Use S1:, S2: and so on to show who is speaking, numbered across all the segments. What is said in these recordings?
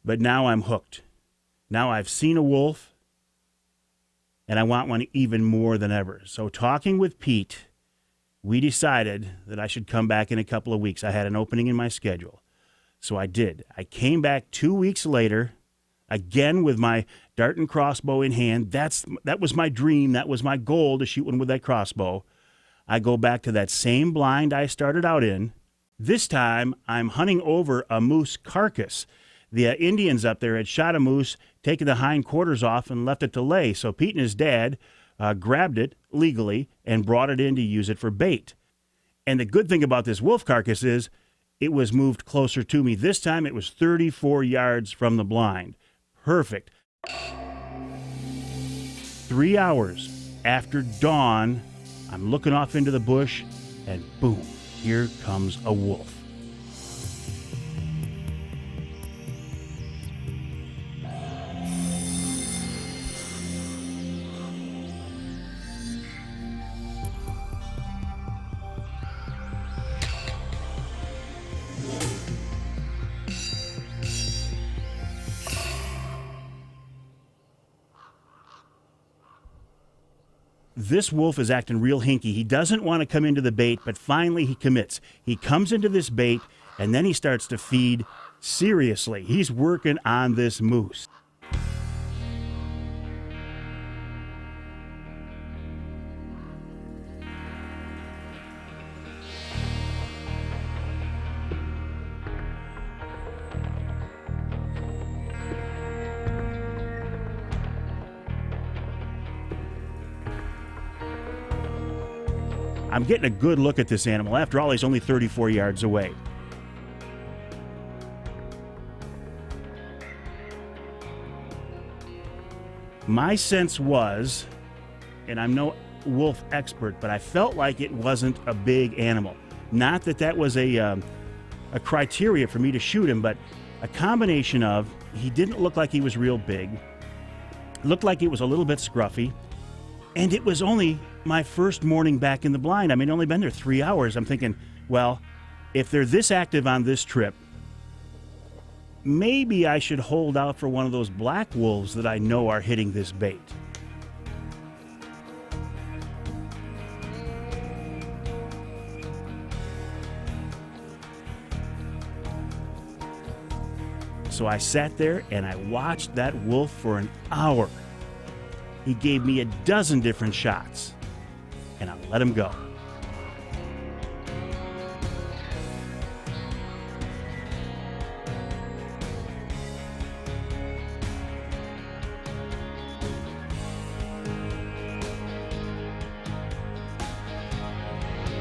S1: but now I'm hooked. Now I've seen a wolf, and I want one even more than ever. So talking with Pete, we decided that I should come back in a couple of weeks. I had an opening in my schedule. So I did. I came back 2 weeks later, again with my dart and crossbow in hand. That was my dream. That was my goal, to shoot one with that crossbow. I go back to that same blind I started out in. This time, I'm hunting over a moose carcass. The Indians up there had shot a moose, taken the hindquarters off, and left it to lay. So Pete and his dad grabbed it legally and brought it in to use it for bait. And the good thing about this wolf carcass is it was moved closer to me. This time it was 34 yards from the blind. Perfect. 3 hours after dawn, I'm looking off into the bush, and boom, here comes a wolf. This wolf is acting real hinky. He doesn't want to come into the bait, but finally he commits. He comes into this bait, and then he starts to feed seriously. He's working on this moose. I'm getting a good look at this animal. After all, he's only 34 yards away. My sense was, and I'm no wolf expert, but I felt like it wasn't a big animal. Not that that was a criteria for me to shoot him, but a combination of, he didn't look like he was real big, looked like it was a little bit scruffy, and it was only my first morning back in the blind. I mean, only been there 3 hours. I'm thinking, well, if they're this active on this trip, maybe I should hold out for one of those black wolves that I know are hitting this bait. So I sat there and I watched that wolf for an hour. He gave me a dozen different shots, and I let him go.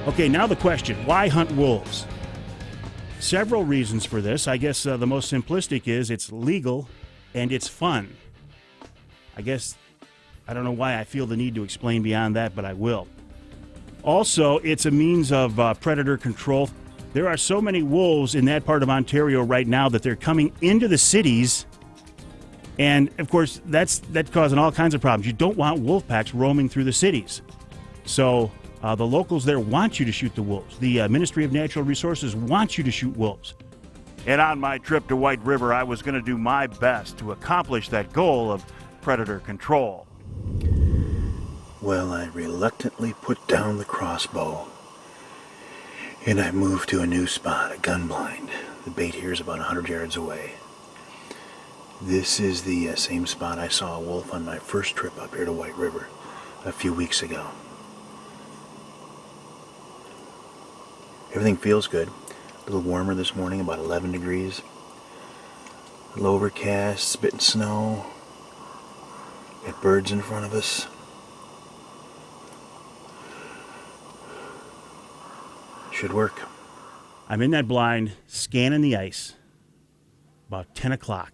S1: Okay, now the question, why hunt wolves? Several reasons for this. I guess the most simplistic is it's legal and it's fun. I don't know why I feel the need to explain beyond that, but I will. Also, it's a means of predator control. There are so many wolves in that part of Ontario right now that they're coming into the cities, and of course that's causing all kinds of problems. You don't want wolf packs roaming through the cities. So the locals there want you to shoot the wolves. The Ministry of Natural Resources wants you to shoot wolves. And on my trip to White River, I was going to do my best to accomplish that goal of predator control.
S2: Well, I reluctantly put down the crossbow, and I moved to a new spot, a gun blind. The bait here is about 100 yards away. This is the same spot I saw a wolf on my first trip up here to White River a few weeks ago. Everything feels good. A little warmer this morning, about 11 degrees. A little overcast, spitting snow. Got birds in front of us. Should work.
S1: I'm in that blind, scanning the ice. About 10 o'clock.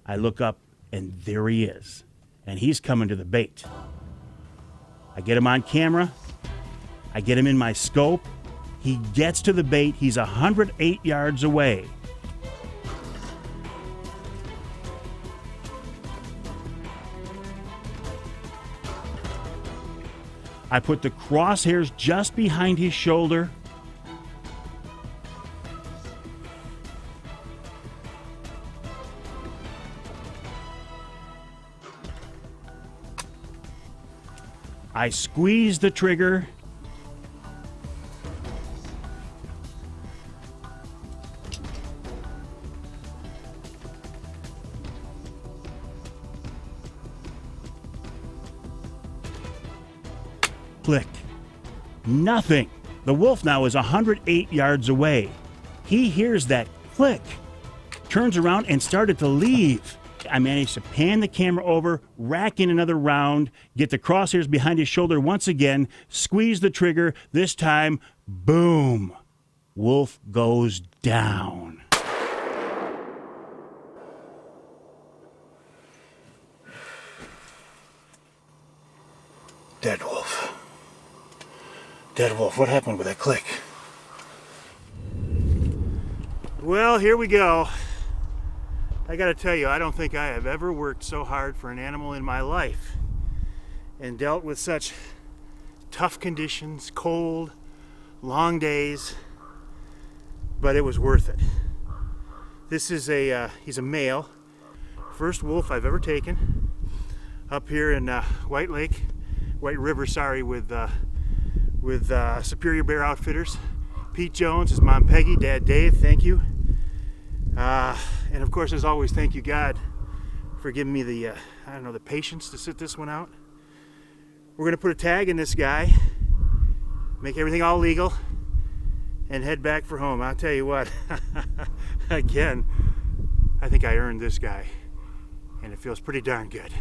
S1: I look up, and there he is. And he's coming to the bait. I get him on camera. I get him in my scope. He gets to the bait. He's 108 yards away. I put the crosshairs just behind his shoulder. I squeezed the trigger. Click. Nothing. The wolf now is 108 yards away. He hears that click, turns around and started to leave. I managed to pan the camera over, rack in another round, get the crosshairs behind his shoulder once again, squeeze the trigger. This time, boom, wolf goes down.
S2: Dead wolf. Dead wolf. What happened with that click?
S1: Well, here we go. I gotta tell you, I don't think I have ever worked so hard for an animal in my life and dealt with such tough conditions, cold, long days, but it was worth it. This is he's a male. First wolf I've ever taken up here in White River, with Superior Bear Outfitters. Pete Jones, his mom Peggy, Dad Dave, thank you. And of course, as always, thank you, God, for giving me the patience to sit this one out. We're gonna put a tag in this guy, make everything all legal, and head back for home. I'll tell you what, again, I think I earned this guy, and it feels pretty darn good.